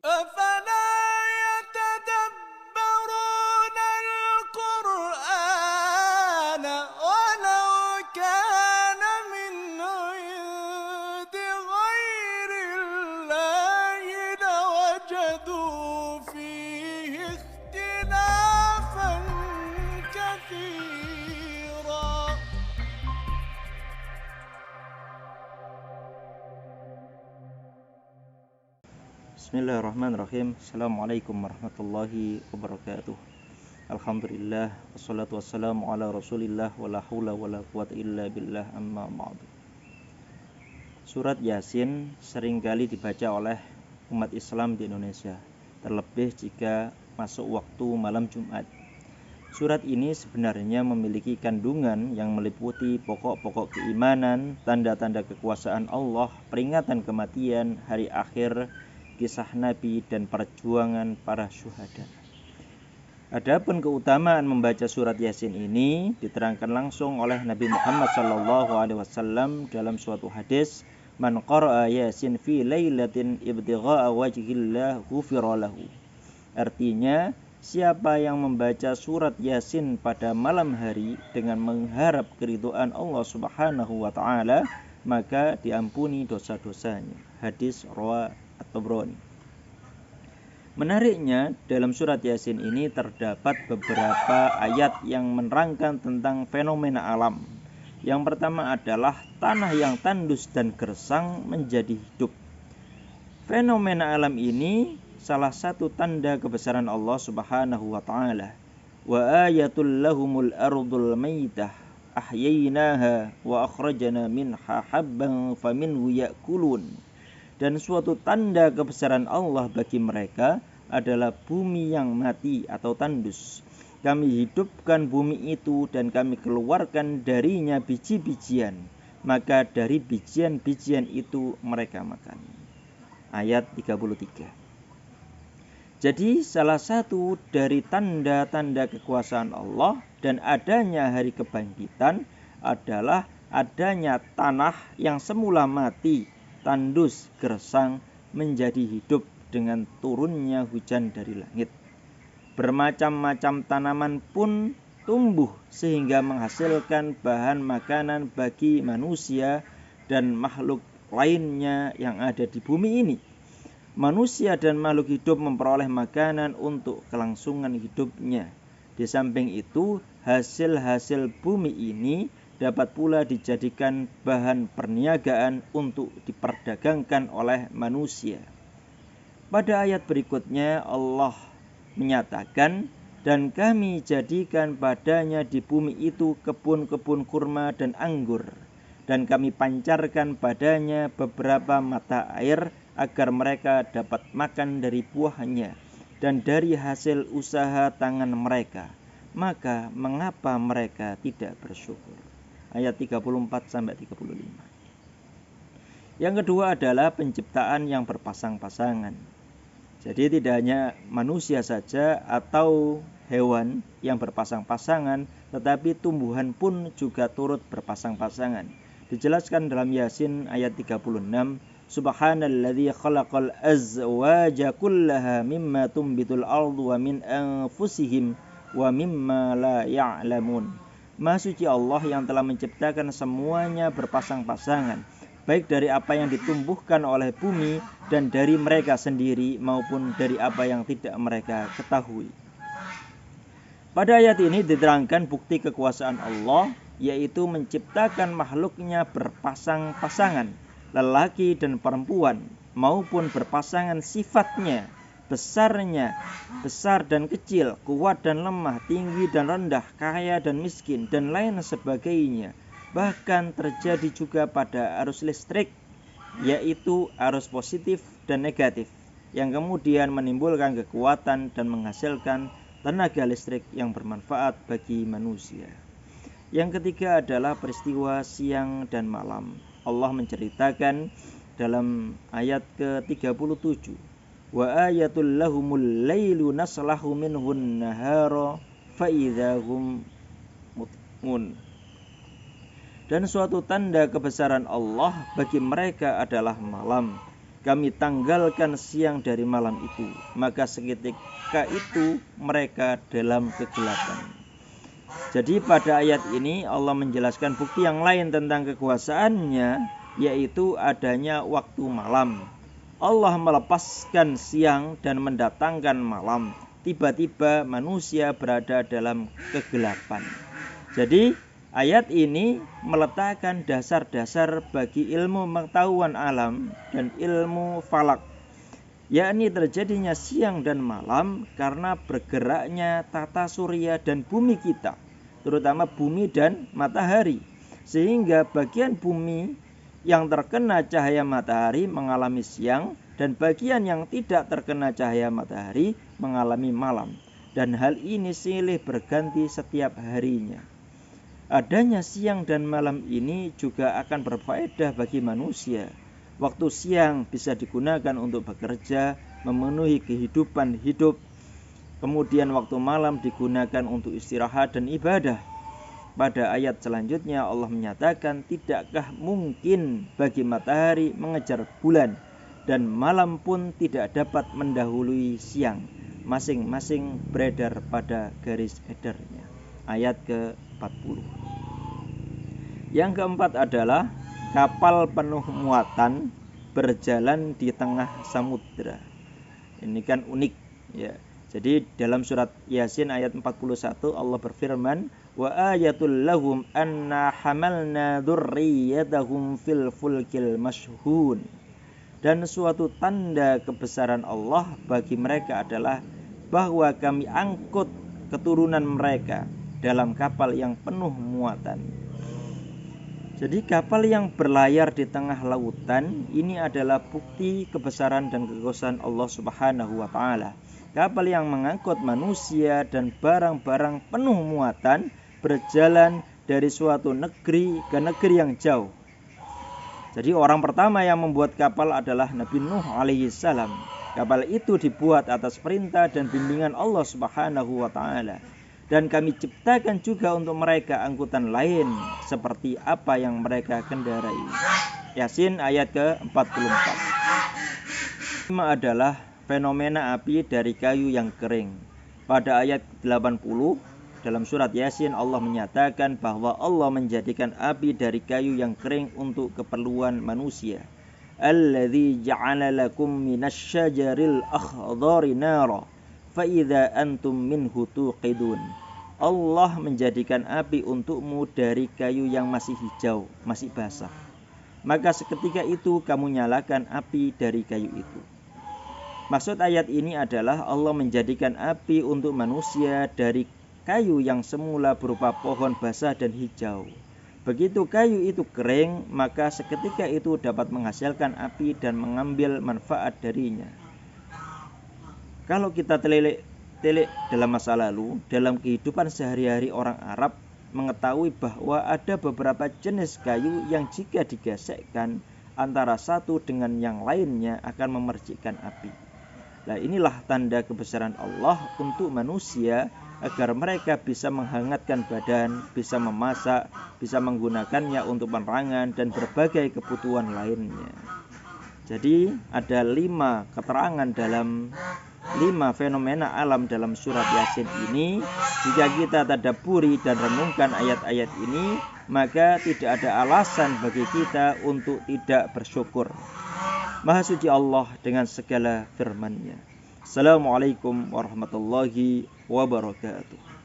أفلا يتدبرون القرآن ولو كان من عند غير الله لوجدوا فيه اختلافا كثيرا. Bismillahirrahmanirrahim. Assalamualaikum warahmatullahi wabarakatuh. Alhamdulillah, wassalatu wassalamu ala rasulillah, wala hawla wala quwata illa billah, amma ba'du. Surat Yasin seringkali dibaca oleh umat Islam di Indonesia, terlebih jika masuk waktu malam Jumat. Surat ini sebenarnya memiliki kandungan yang meliputi pokok-pokok keimanan, tanda-tanda kekuasaan Allah, peringatan kematian, hari akhir, kisah Nabi, dan perjuangan para syuhada. Adapun keutamaan membaca surat Yasin ini diterangkan langsung oleh Nabi Muhammad SAW dalam suatu hadis, "Man qara'a Yasin fi lailatin ibtigha'a wajhillah ghufira lahu." Artinya, siapa yang membaca surat Yasin pada malam hari dengan mengharap keridhaan Allah Subhanahu wa taala, maka diampuni dosa-dosanya. Hadis riwayat At-Tabrani. Menariknya, dalam surat Yasin ini terdapat beberapa ayat yang menerangkan tentang fenomena alam. Yang pertama adalah tanah yang tandus dan gersang menjadi hidup. Fenomena alam ini salah satu tanda kebesaran Allah Subhanahu wa taala. Wa ayatul lahumul ardul maitah ahyaynaha wa akhrajna minha habban faminhu ya'kulun. Dan suatu tanda kebesaran Allah bagi mereka adalah bumi yang mati atau tandus. Kami hidupkan bumi itu dan kami keluarkan darinya biji-bijian. Maka dari bijian-bijian itu mereka makan. Ayat 33. Jadi salah satu dari tanda-tanda kekuasaan Allah dan adanya hari kebangkitan adalah adanya tanah yang semula mati, tandus, gersang, menjadi hidup dengan turunnya hujan dari langit. Bermacam-macam tanaman pun tumbuh sehingga menghasilkan bahan makanan bagi manusia dan makhluk lainnya yang ada di bumi ini. Manusia dan makhluk hidup memperoleh makanan untuk kelangsungan hidupnya. Di samping itu, hasil-hasil bumi ini dapat pula dijadikan bahan perniagaan untuk diperdagangkan oleh manusia. Pada ayat berikutnya Allah menyatakan, dan kami jadikan padanya di bumi itu kebun-kebun kurma dan anggur, dan kami pancarkan padanya beberapa mata air agar mereka dapat makan dari buahnya dan dari hasil usaha tangan mereka. Maka mengapa mereka tidak bersyukur? Ayat 34-35. Yang kedua adalah penciptaan yang berpasang-pasangan. Jadi tidak hanya manusia saja atau hewan yang berpasang-pasangan, tetapi tumbuhan pun juga turut berpasang-pasangan. Dijelaskan dalam Yasin ayat 36, Subhanalladzi khalaqal azwaja kullaha mimma tumbitul ardu wa min anfusihim wa mimma la ya'lamun. Maha suci Allah yang telah menciptakan semuanya berpasang-pasangan, baik dari apa yang ditumbuhkan oleh bumi dan dari mereka sendiri maupun dari apa yang tidak mereka ketahui. Pada ayat ini diterangkan bukti kekuasaan Allah, yaitu menciptakan makhluknya berpasang-pasangan, lelaki dan perempuan, maupun berpasangan sifatnya, besarnya, besar dan kecil, kuat dan lemah, tinggi dan rendah, kaya dan miskin, dan lain sebagainya. Bahkan terjadi juga pada arus listrik, yaitu arus positif dan negatif, yang kemudian menimbulkan kekuatan dan menghasilkan tenaga listrik yang bermanfaat bagi manusia. Yang ketiga adalah peristiwa siang dan malam. Allah menceritakan dalam ayat ke-37, wa ayatul lahumul lailu naslahu minhun nahara fa idzahum mutmun. Dan suatu tanda kebesaran Allah bagi mereka adalah malam. kami tanggalkan siang dari malam itu, maka seketika itu mereka dalam kegelapan. Jadi pada ayat ini Allah menjelaskan bukti yang lain tentang kekuasaannya, yaitu adanya waktu malam. Allah melepaskan siang dan mendatangkan malam. Tiba-tiba manusia berada dalam kegelapan. Jadi ayat ini meletakkan dasar-dasar bagi ilmu pengetahuan alam dan ilmu falak, yakni terjadinya siang dan malam karena bergeraknya tata surya dan bumi kita, terutama bumi dan matahari, sehingga bagian bumi yang terkena cahaya matahari mengalami siang dan bagian yang tidak terkena cahaya matahari mengalami malam, dan hal ini silih berganti setiap harinya. Adanya siang dan malam ini juga akan berfaedah bagi manusia. Waktu siang bisa digunakan untuk bekerja, memenuhi kehidupan hidup. Kemudian waktu malam digunakan untuk istirahat dan ibadah. Pada ayat selanjutnya Allah menyatakan, tidakkah mungkin bagi matahari mengejar bulan, dan malam pun tidak dapat mendahului siang. Masing-masing beredar pada garis edarnya. Ayat ke-40. Yang keempat adalah kapal penuh muatan berjalan di tengah samudra. Ini kan unik ya. Jadi dalam surat Yasin ayat 41 Allah berfirman, wa ayatul lahum anna hamalna dzurriyyatahum fil fulkil mashhun. Dan suatu tanda kebesaran Allah bagi mereka adalah bahwa kami angkut keturunan mereka dalam kapal yang penuh muatan. Jadi kapal yang berlayar di tengah lautan ini adalah bukti kebesaran dan kekuasaan Allah Subhanahu wa taala. Kapal yang mengangkut manusia dan barang-barang penuh muatan berjalan dari suatu negeri ke negeri yang jauh. Jadi orang pertama yang membuat kapal adalah Nabi Nuh alaihi salam. Kapal itu dibuat atas perintah dan bimbingan Allah Subhanahu wa taala. Dan kami ciptakan juga untuk mereka angkutan lain seperti apa yang mereka kendarai. Yasin ayat ke-44. Lima adalah fenomena api dari kayu yang kering. Pada ayat 80 dalam surat Yasin Allah menyatakan bahwa Allah menjadikan api dari kayu yang kering untuk keperluan manusia. Alladzi ja'ala lakum minasyajaril akhdari nara fa idza antum minhu tuqidun. Allah menjadikan api untukmu dari kayu yang masih hijau, masih basah. Maka seketika itu kamu nyalakan api dari kayu itu. Maksud ayat ini adalah Allah menjadikan api untuk manusia dari kayu yang semula berupa pohon basah dan hijau. Begitu kayu itu kering, maka seketika itu dapat menghasilkan api dan mengambil manfaat darinya. Kalau kita telik dalam masa lalu, dalam kehidupan sehari-hari orang Arab mengetahui bahwa ada beberapa jenis kayu yang jika digesekkan antara satu dengan yang lainnya akan memercikkan api. Nah, inilah tanda kebesaran Allah untuk manusia agar mereka bisa menghangatkan badan, bisa memasak, bisa menggunakannya untuk penerangan dan berbagai kebutuhan lainnya. Jadi ada 5 keterangan dalam 5 fenomena alam dalam surat Yasin ini. Jika kita tadabburi dan renungkan ayat-ayat ini, maka tidak ada alasan bagi kita untuk tidak bersyukur. Maha suci Allah dengan segala firman-Nya. Assalamualaikum warahmatullahi wabarakatuh.